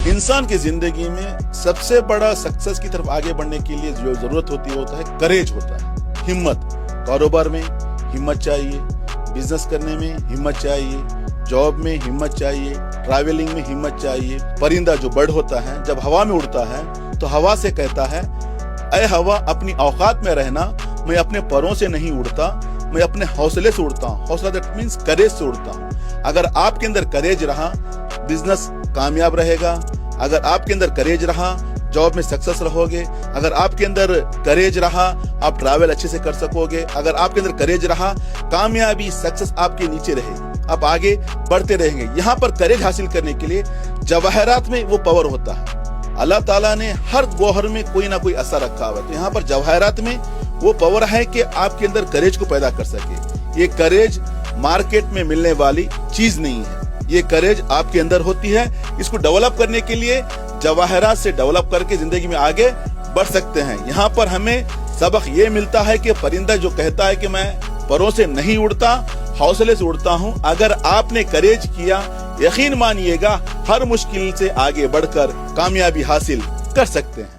इंसान की जिंदगी में सबसे बड़ा सक्सेस की तरफ आगे बढ़ने के लिए जो जरूरत होती है होता है करेज, होता है हिम्मत। कारोबार में हिम्मत चाहिए, बिजनेस करने में हिम्मत चाहिए, जॉब में हिम्मत चाहिए, ट्रैवलिंग में हिम्मत चाहिए। परिंदा जो बर्ड होता है जब हवा में उड़ता है तो हवा से कहता है, ऐ हवा अपनी औकात में रहना, मैं अपने परों से नहीं उड़ता, मैं अपने हौसले से उड़ता हूँ। हौसला दैट मीन्स करेज से उड़ता हूँ। अगर आपके अंदर करेज रहा बिजनेस कामयाब रहेगा, अगर आपके अंदर करेज रहा जॉब में सक्सेस रहोगे, अगर आपके अंदर करेज रहा आप ट्रैवल अच्छे से कर सकोगे, अगर आपके अंदर करेज रहा कामयाबी सक्सेस आपके नीचे रहेगी, आप आगे बढ़ते रहेंगे। यहाँ पर करेज हासिल करने के लिए जवाहरात में वो पावर होता है। अल्लाह ताला ने हर गौहर में कोई ना कोई असर रखा हुआ है, तो यहाँ पर जवाहरात में वो पावर है कि आपके अंदर करेज को पैदा कर सके। ये करेज मार्केट में मिलने वाली चीज नहीं है, ये करेज आपके अंदर होती है। इसको डेवलप करने के लिए जवाहरात से डेवलप करके जिंदगी में आगे बढ़ सकते हैं। यहाँ पर हमें सबक ये मिलता है कि परिंदा जो कहता है कि मैं परों से नहीं उड़ता, हौसले से उड़ता हूँ। अगर आपने करेज किया, यकीन मानिएगा हर मुश्किल से आगे बढ़कर कामयाबी हासिल कर सकते हैं।